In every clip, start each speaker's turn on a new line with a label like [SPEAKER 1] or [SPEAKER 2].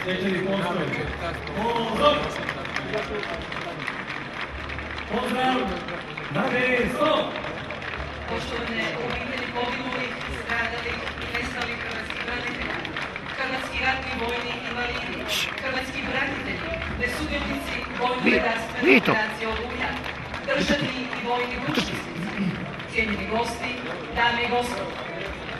[SPEAKER 1] stečajnih postrojbi. Pozdrav! Pozdrav! Na mjesto!
[SPEAKER 2] Poštovane obitelji poginulih, stradalih i nestalih hrvatskih branitelja, hrvatski ratni vojni invalidi, hrvatski branitelji, nesudionici vojno-redarstvene operacije Oluja, državni i vojni dužnosnici, cijenjeni gosti, dame i gospodo,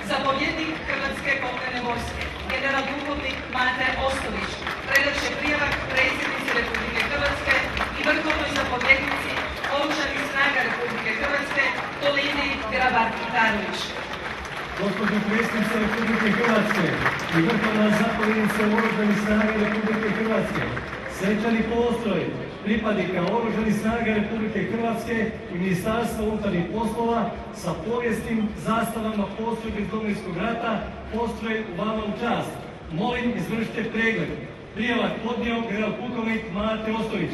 [SPEAKER 2] zapovjednik Hrvatske kopnene vojske, general pukovnik Mate Ostović, predat će prijavak predsjednici Republike Hrvatske i vrhovnoj zapovjednici Oružanih snaga Republike Hrvatske Tolini Grabar-Kitarović.
[SPEAKER 1] Gospođo predsjednice Republike Hrvatske i vrhovna zapovjednica Oružanih snaga Republike Hrvatske, svečani postroj pripadnika Oružanih snaga Republike Hrvatske i Ministarstva unutarnjih poslova sa povijesnim zastavama postrojbi iz Domovinskog rata postroj u vama u čast. Molim, izvršite pregled. Prijavak podnio general pukovnik Mate Ostović.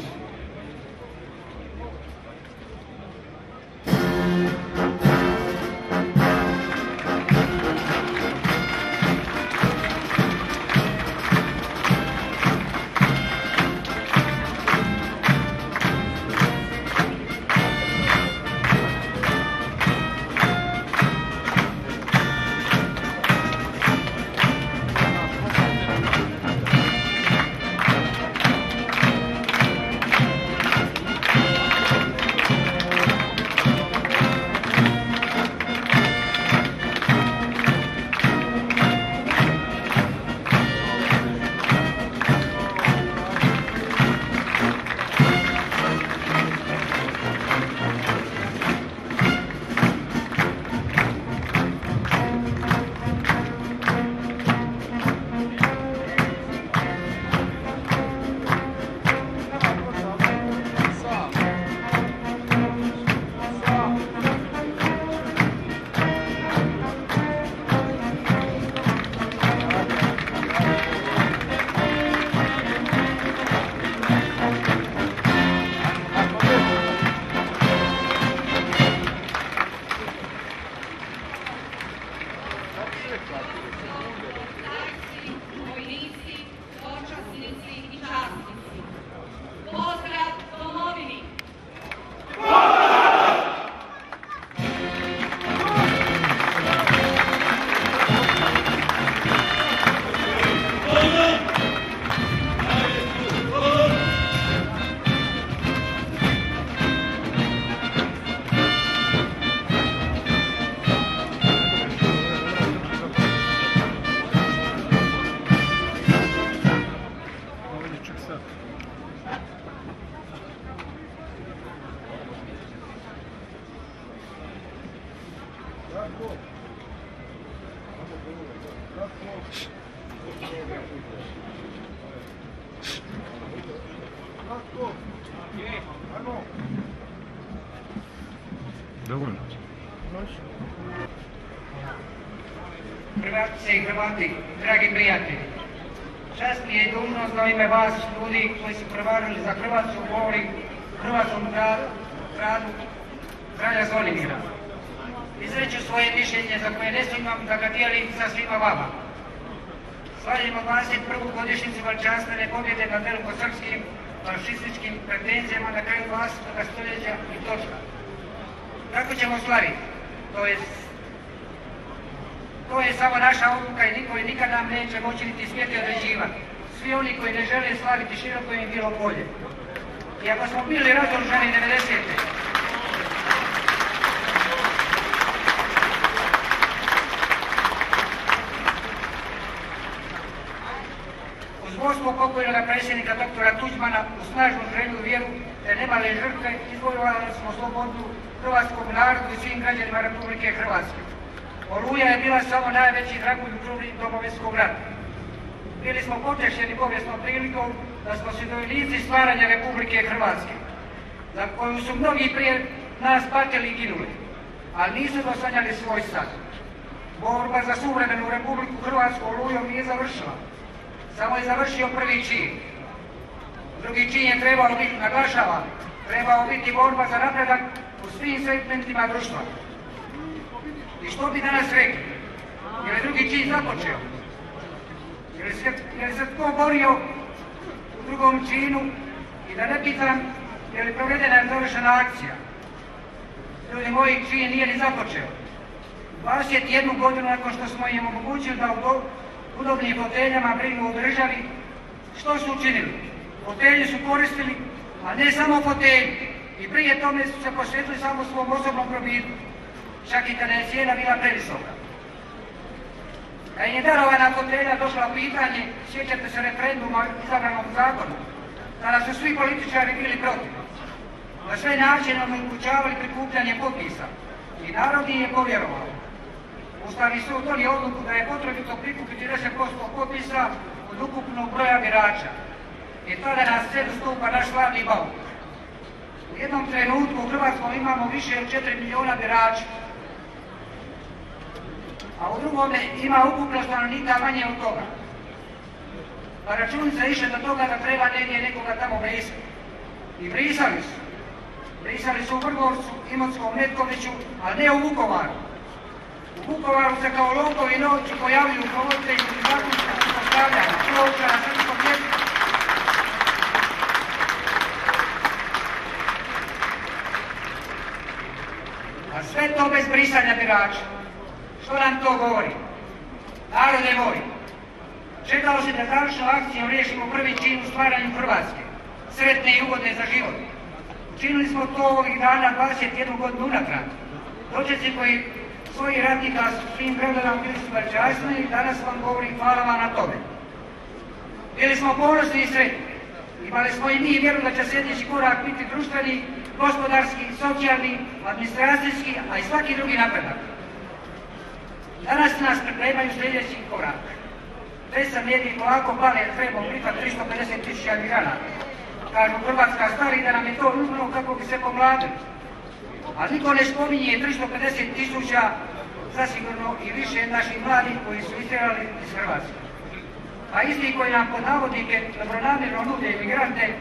[SPEAKER 3] Hrvatice i Hrvati, dragi prijatelji, čast mi je i dužnost da u ime vas, ljudi koji su prevarili za Hrvatsku, govorim hrvatskom gradu kralja Zvonimira. Izreću svoje mišljenje za koje ne sumnjam da ga dijelim sa svima vama. Slavimo 21. godišnjicu veličanstvene pobjede nad velikosrpskim fašističkim pretenzijama na kraju 20. stoljeća i točka. Kako ćemo slaviti? To je samo naša odluka i niko i nikad nam neće moći niti smjeti određivati. Svi oni koji ne žele slaviti široko im bilo bolje. I ako smo bili razoružani 90. Uz vodstvo pokojnoga predsjednika doktora Tuđmana u snažnu želju i vjeru te nemale žrtve izvojevali smo slobodu hrvatskom narodu i svim građanima Republike Hrvatske. Oluja je bila samo najveći dragulj u kruni Domovinskog rata. Bili smo potešeni povijesnom prilikom da smo sudionici stvaranja Republike Hrvatske, za koju su mnogi prije nas patili i ginuli, ali nisu dosanjali svoj san. Borba za suvremenu Republiku Hrvatsku Olujom nije završila, samo je završio prvi čin. Drugi čin je trebao biti, naglašavan, trebao biti borba za napredak u svim segmentima društva. I što bi danas rekli? Je li drugi čin započeo? Je jer se tko borio u drugom činu i da ne pitam je li provedena i završena akcija. Ljudi moji, čin nije ni započeo. 21 godinu nakon što smo im omogućili da u udobnim foteljama brinu o državi, što su učinili? Fotelji su koristili, a ne samo fotelji. I prije tome su se posvetili samo svom osobnom probitku, čak i kada je cijena bila previsoka. Kad je darovana fotelja došla pitanje, sjećate se referenduma izabranog zakona, tada su svi političari bili protiv. Na sve načine omogućavali prikupljanje potpisa i narod je povjerovao. Ustavni sud donio odluku da je potrebito prikupiti 10% potpisa od ukupnog broja birača. I tada na scenu stupa naš slavni Bauk. U jednom trenutku u Hrvatskom imamo više od 4 milijuna birača, a u drugome ima ukupno stanovnika manje od toga. Pa računica je išla do toga da treba negdje nekoga tamo brisati. I brisali su. Brisali su u Vrgorcu, Imotskom, Metkoviću, a ne u Vukovaru. U Vukovaru se kao lopovi novci pojavljuju provoditelji zakonskog postavljanja ploča na srpskom jeziku. A sve to bez brisanja birača. Što nam to govori? Narode moj, čekalo se da završnom akcijom riješimo prvi čin u stvaranju Hrvatske, sretne i ugodne za život. Učinili smo to ovih dana 21 godinu unatrag. Dočeci koji svoji radnika s svim vremenom bili su velčasni i danas vam govorim hvala vam na tome. Bili smo ponosni i sretni. Imali smo i mi vjeru da će sljedeći korak biti društveni, gospodarski, socijalni, administracijski, a i svaki drugi napredak. Danas nas pripremaju sljedeći korak. Već sam jedni polako pale trebom pripat 350.000 migranata. Kažu Hrvatska stari da nam je to nužno kako bi se pomladili. A niko ne spominje 350.000 zasigurno i više naših mladih koji su istjerali iz Hrvatske. A isti koji nam pod navodnike dobronamjerno nude imigrante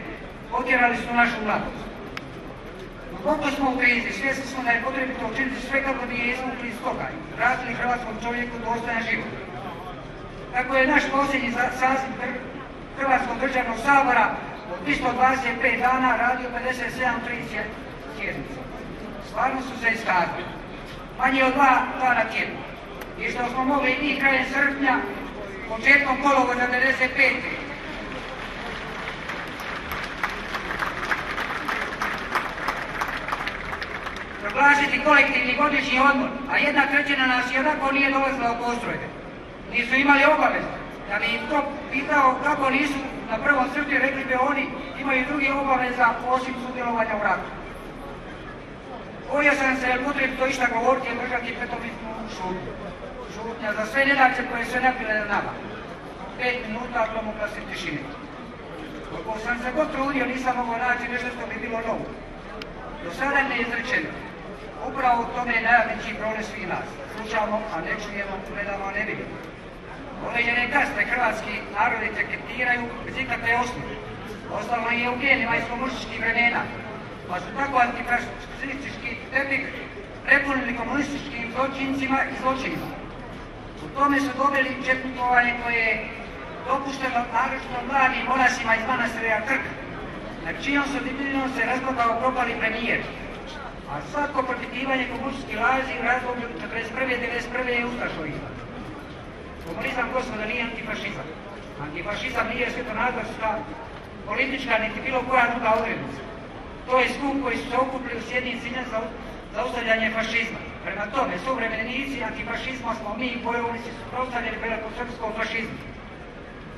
[SPEAKER 3] otjerali su našu mladost. Duboko smo u krizi, svjesni smo da je potrebito učiniti sve kako bi je izvukli iz toga i vratili hrvatskom čovjeku dostojan život. Tako je naš posljednji saziv Hrvatskog državnog sabora od 325 dana radio 57 sjednica. Stvarno su se iskazali. Manje od 2 dana tjedno. I što smo mogli i mi krajem srpnja, početkom kolovoza 95. Proglasiti kolektivni godišnji odmor, a 1/3 nas i onako nije dolazila u postrojbe. Nisu imali obaveze. Da bi im to pitao kako nisu na prvom crtu, rekli bi oni imaju drugi obaveza osim sudjelovanja u ratu. Bojao sam se jer potrebito išta govoriti i držati petominutnu šutnju. Šutnja za sve nedaće koje se napile na nama. 5 minuta gromoglasne tišine. Koliko sam se god trudio nisam mogao naći nešto što bi bilo novo. Do sada ne je izrečeno. Upravo u tome je najveći problem svih nas. Slušamo, a ne čujemo, gledamo, a ne vidimo. Određene kaste hrvatski narodi etiketiraju bez ikakve osnove. Ostalo je u genima iz komunističkih vremena, pa su tako antifašistički tepik prepunili komunističkim zločincima i zločinima. U tome su dobili četnikovanje koje je dopušteno naročito mladim monasima iz manastira Krka, na čijom su disciplinom se razbogao propali premijer. A svako propitivanje komunističkih laži u razdoblju 1941. je ustašovizam. Komunizam, gospodo, nije antifašizam. Antifašizam nije svjetonazorska, politička, niti bilo koja druga odrednica. To je skup koji su se okupili u jednim ciljem za zaustavljanje fašizma. Prema tome, suvremenici antifašizma smo mi i bojovnici suprotstavljeni velikosrpskom fašizmu.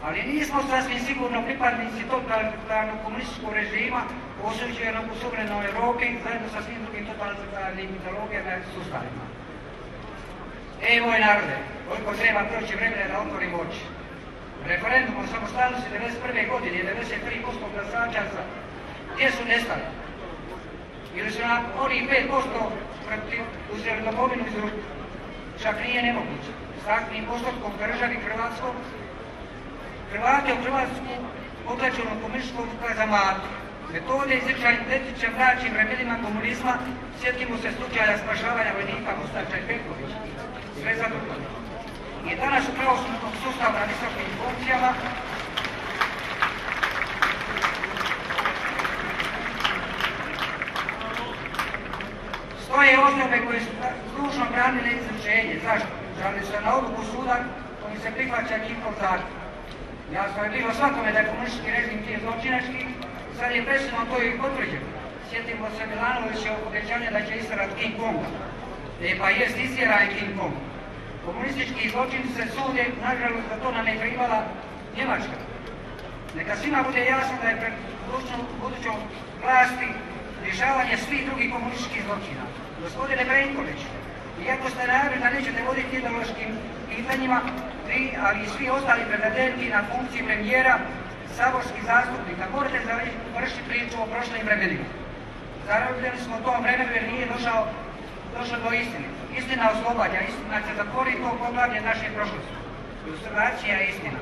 [SPEAKER 3] Ali nismo sasvim sigurno pripadnici totalitarnog komunističkog režima osuđenog u suvremenoj Europi zajedno sa svim drugim totalitarnim ideologijama i sustavima. Moj narode, koliko treba proći vremena da otvorim oči. Referendum o samostalnosti 1991. godine 93% glasača za gdje su nestali? Ili su nam oni 5% uzeli domovinu iz ruku? Čak nije nemoguće. S takvim postotkom državi Hrvatskom Hrvati u Hrvatsku potlačeno komunističkom kazamatu. Metode izričanim identičnim mračnim vremenima komunizma, sjetimo se slučaja spašavanja vojnika Mustača i Petkovića. Sve zadovoljno. I danas u pravosudnom sustavu na visokim funkcijama poništenje. Zašto? Žalili su na odluku suda kojim se prihvaća njihov zakon. Jasno je bilo svakome da je komunistički režim tije zločinački, sad je presudom to i potvrđeno. Sjetimo se Milanovićevog obećanja da će istjerati King Konga. Pa jest istjeraj King Kong. Komunistički zločinci se sude, nažalost da to nam je krivala Njemačka. Neka svima bude jasno da je pred budućom vlasti rješavanje svih drugih komunističkih zločina. Gospodine Plenković, iako ste najavili da nećete voditi ideološkim pitanjima, vi, ali i svi ostali pretendenti na funkciji premijera, saborskih zastupnika, morate završiti priču o prošlim vremenima. Zarobljeni smo u tom vremenu jer nije došlo do istine. Istina oslobađa, istina će zatvoriti to poglavlje naše prošlosti. Ilustracija je istina.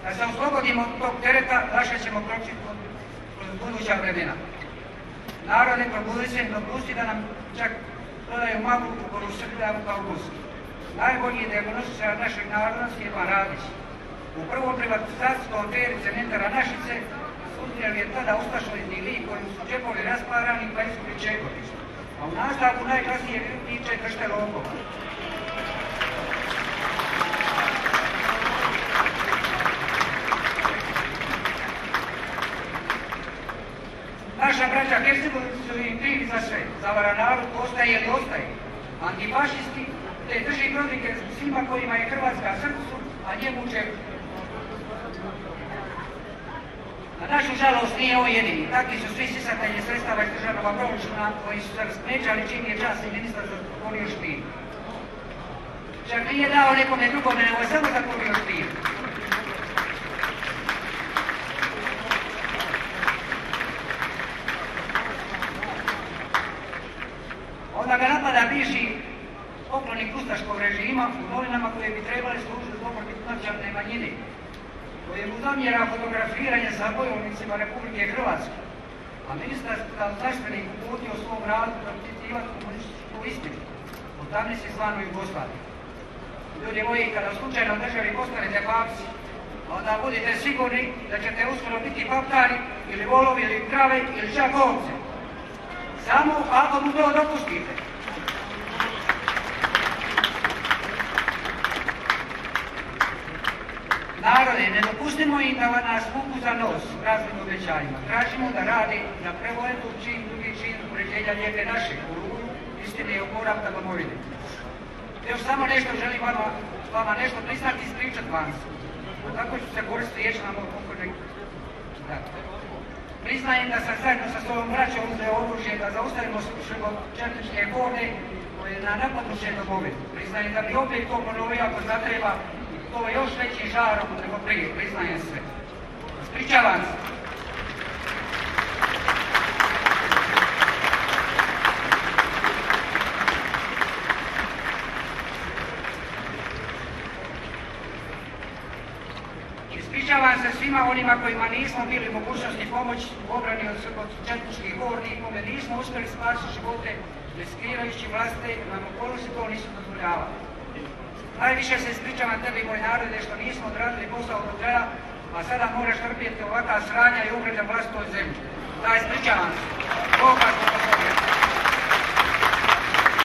[SPEAKER 3] Da se oslobodimo tog tereta, lakše ćemo proći kroz buduća vremena. Narode, probudi se, dopusti da nam čak dodaju maglu koju srljaju kao gust. Najbolji diagnostičar našeg naroda Stjepan Radić. U prvom privatizacijskom aferi cementara Našice sudjelovao je tada ustašovizni lik kojim su džepovi rasparani pa Iskupri Čeković. A u nastavku najkasnije priče Kršte Lokova. Naša braća Hercegovci su im krivi za sve. Zavara narod postaje ili ostaje. Antifašisti te drži prodike svima kojima je Hrvatska srcu, a njemu čemu. Na našu žalost nije ovo jedini. Takvi su svi sisatelji sredstava iz državnog proračuna koji su se rasmećali čim je časni ministar zatvorio špin. Čak nije dao nekome drugome, nego je samo zatvorio špin. Onda ga napada bivši poklonik ustaškog režima u novinama koje bi trebali služiti dobrobit nacionalne manjine, koje mu zamjera fotografiranje sa bojovnicima Republike Hrvatske, a ministar kao zaštitnik uputio svom radu propitivati komunističku istinu o tamnici zvanoj Jugoslaviji. Ljudi moji, kada slučajno u državi postanete papci, onda budite sigurni da ćete uskoro biti papkari ili volovi ili krave ili čak ovce. Samo ako mu to dopustite. Narode, ne dopustimo im da nas vuku za nos raznim obećanjima. Tražimo da radi na prevoletu čin, drugi čin uređenja lijepe naše, kulturu, istine i oporavka domovine. Još samo nešto želim vama nešto priznati i ispričati vam se. Tako ću se koristiti riječima moj pokojnog. Priznajem da sam zajedno sa svojom braćom uzeo oružje da zaustavimo srbo-četničke horde koje na napadnuće domovine. Priznajem da bi opet to ponovio ako zatreba to još veći žarom nego prije, priznajem sve. Ispričavam se. Ispričavam se svima onima kojima nismo bili mogućnosti pomoći u obrani od srbo-četničkih hordi i kome nismo uspjeli spasiti živote riskirajući vlastite jer nam okolnosti to nisu dozvoljavali. Najviše se ispričavam tebi, moj narode, što nismo odradili posao do kraja, a sada moraš trpjeti ovakva sranja i uvrede vlastitoj zemlji. Da, ispričavam se. Bog vas